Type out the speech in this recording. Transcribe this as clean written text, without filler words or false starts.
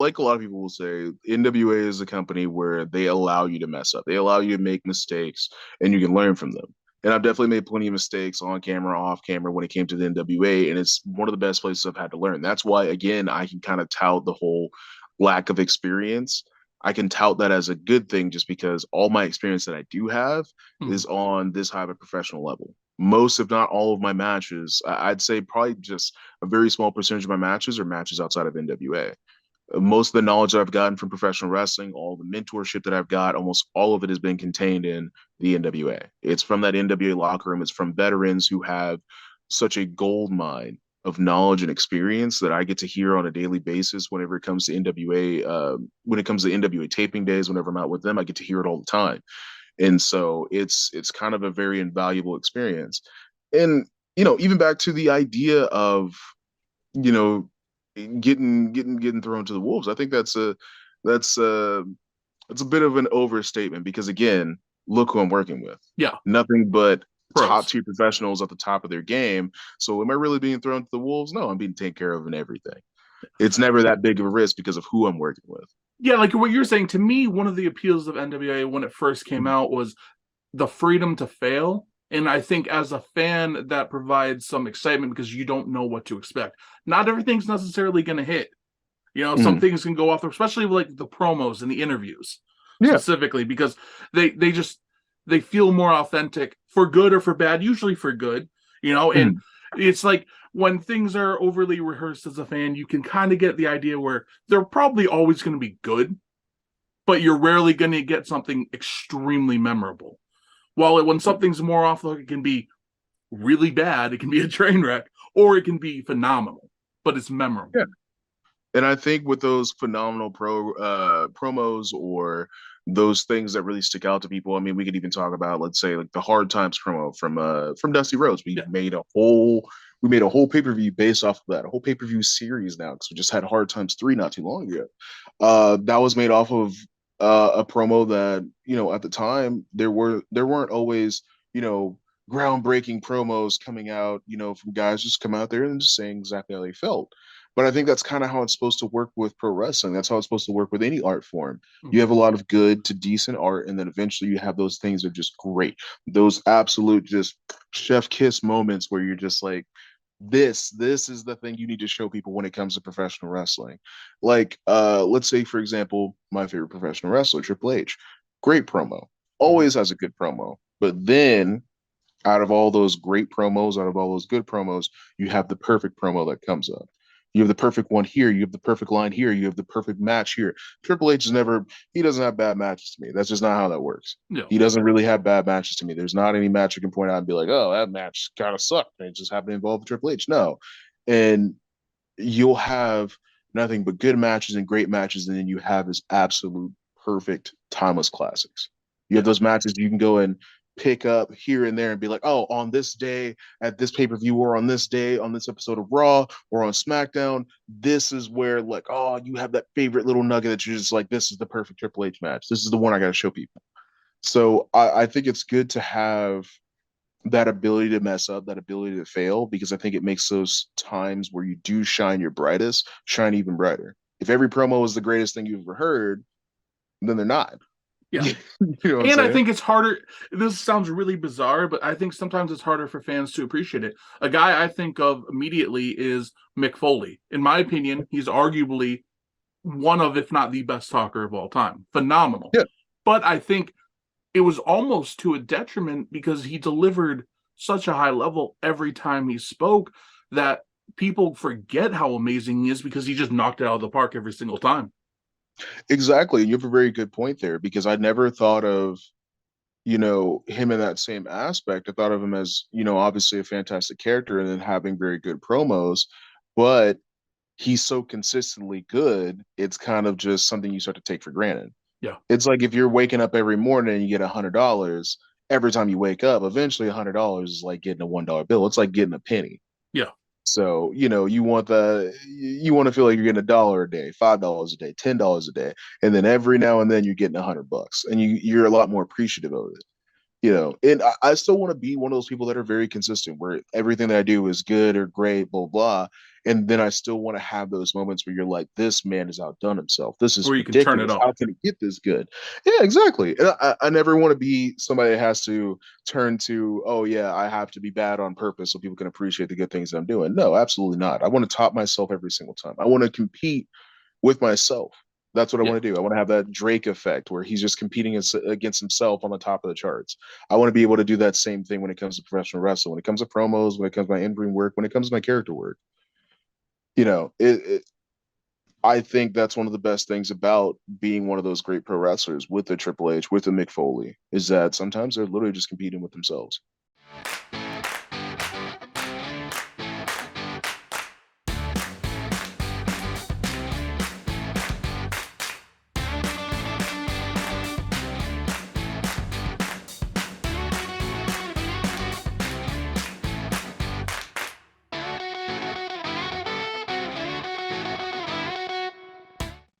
like a lot of people will say, NWA is a company where they allow you to mess up. They allow you to make mistakes and you can learn from them. And I've definitely made plenty of mistakes on camera, off camera when it came to the NWA, and it's one of the best places I've had to learn. That's why, again, I can kind of tout the whole lack of experience. I can tout that as a good thing just because all my experience that I do have Mhm. is on this high of a professional level. Most, if not all, of my matches, I'd say probably just a very small percentage of my matches are matches outside of NWA. Most of the knowledge that I've gotten from professional wrestling, all the mentorship that I've got, almost all of it has been contained in the NWA. It's from that NWA locker room. It's from veterans who have such a gold mine of knowledge and experience that I get to hear on a daily basis whenever it comes to NWA. When it comes to NWA taping days, whenever I'm out with them, I get to hear it all the time, and so it's kind of a very invaluable experience. And even back to the idea of you know getting thrown to the wolves. I think that's a that's a bit of an overstatement because again, look who I'm working with. Yeah, Nothing but top pros. tier professionals at the top of their game. So am I really being thrown to the wolves? No, I'm being taken care of in everything. It's never that big of a risk because of who I'm working with. Yeah, like what you're saying, to me, one of the appeals of NWA when it first came out was the freedom to fail. And I think as a fan, that provides some excitement because you don't know what to expect. Not everything's necessarily going to hit. Some Mhm. things can go off, especially like the promos and the interviews Yeah. specifically, because they just they feel more authentic for good or for bad, usually for good, and Mhm. it's like when things are overly rehearsed as a fan, you can kind of get the idea where they're probably always going to be good, but you're rarely going to get something extremely memorable. While when something's more off the hook, it can be really bad, it can be a train wreck, or it can be phenomenal, but it's memorable. Yeah. And I think with those phenomenal promos or those things that really stick out to people, I mean, we could even talk about, let's say, like the Hard Times promo from Dusty Rhodes. Yeah. We made a whole pay per view based off of that, a whole pay per view series now because we just had Hard Times 3 not too long ago. That was made off of a promo that at the time there weren't always you know groundbreaking promos coming out from guys just come out there and just saying exactly how they felt. But I think that's kind of how it's supposed to work with pro wrestling. That's how it's supposed to work with any art form. You Mm-hmm. have a lot of good to decent art, and then eventually you have those things that are just great. Those absolute just chef kiss moments where you're just like, this is the thing you need to show people when it comes to professional wrestling. Like, let's say, for example, my favorite professional wrestler, Triple H. Great promo. Mm-hmm. Always has a good promo. But then out of all those great promos, out of all those good promos, you have the perfect promo that comes up. You have the perfect one here. You have the perfect line here. You have the perfect match here. Triple H is never, he doesn't have bad matches to me. That's just not how that works. No. He doesn't really have bad matches to me. There's not any match you can point out and be like, oh, that match kind of sucked. And it just happened to involve Triple H. No. And you'll have nothing but good matches and great matches. And then you have this absolute perfect timeless classics. You have Yeah. those matches you can go and pick up here and there and be like, oh, on this day at this pay per view or on this day on this episode of Raw or on SmackDown, this is where like, oh, you have that favorite little nugget that you're just like, this is the perfect Triple H match. This is the one I got to show people. So I think it's good to have that ability to mess up, that ability to fail, because I think it makes those times where you do shine your brightest shine even brighter. If every promo is the greatest thing you've ever heard, then they're not. Yeah. You know what I'm And I saying? think it's harder. This sounds really bizarre, but I think sometimes it's harder for fans to appreciate it. A guy I think of immediately is Mick Foley. In my opinion, he's arguably one of, if not the best talker of all time. Phenomenal. Yeah, But I think it was almost to a detriment because he delivered such a high level every time he spoke that people forget how amazing he is because he just knocked it out of the park every single time. exactly. You have a very good point there because I never thought of him in that same aspect. I thought of him as obviously a fantastic character and then having very good promos, but he's so consistently good, it's kind of just something you start to take for granted. Yeah. It's like if you're waking up every morning and you get $100 every time you wake up, eventually $100 is like getting a $1 bill. It's like getting a penny. Yeah. So, you want to feel like you're getting $1 a day, $5 a day, $10 a day. And then every now and then you're getting $100 and you're a lot more appreciative of it. And I still want to be one of those people that are very consistent, where everything that I do is good or great, blah blah. And then I still want to have those moments where you're like, this man has outdone himself. This is Where you can turn it ridiculous. up. How can he get this good? Yeah, exactly. And I never want to be somebody that has to turn to, oh yeah, I have to be bad on purpose so people can appreciate the good things I'm doing. No, absolutely not. I want to top myself every single time. I want to compete with myself. That's what I Yeah. want to do. I want to have that Drake effect where he's just competing against himself on the top of the charts. I want to be able to do that same thing when it comes to professional wrestling, when it comes to promos, when it comes to my in-ring work, when it comes to my character work. I think that's one of the best things about being one of those great pro wrestlers with the Triple H, with the Mick Foley, is that sometimes they're literally just competing with themselves.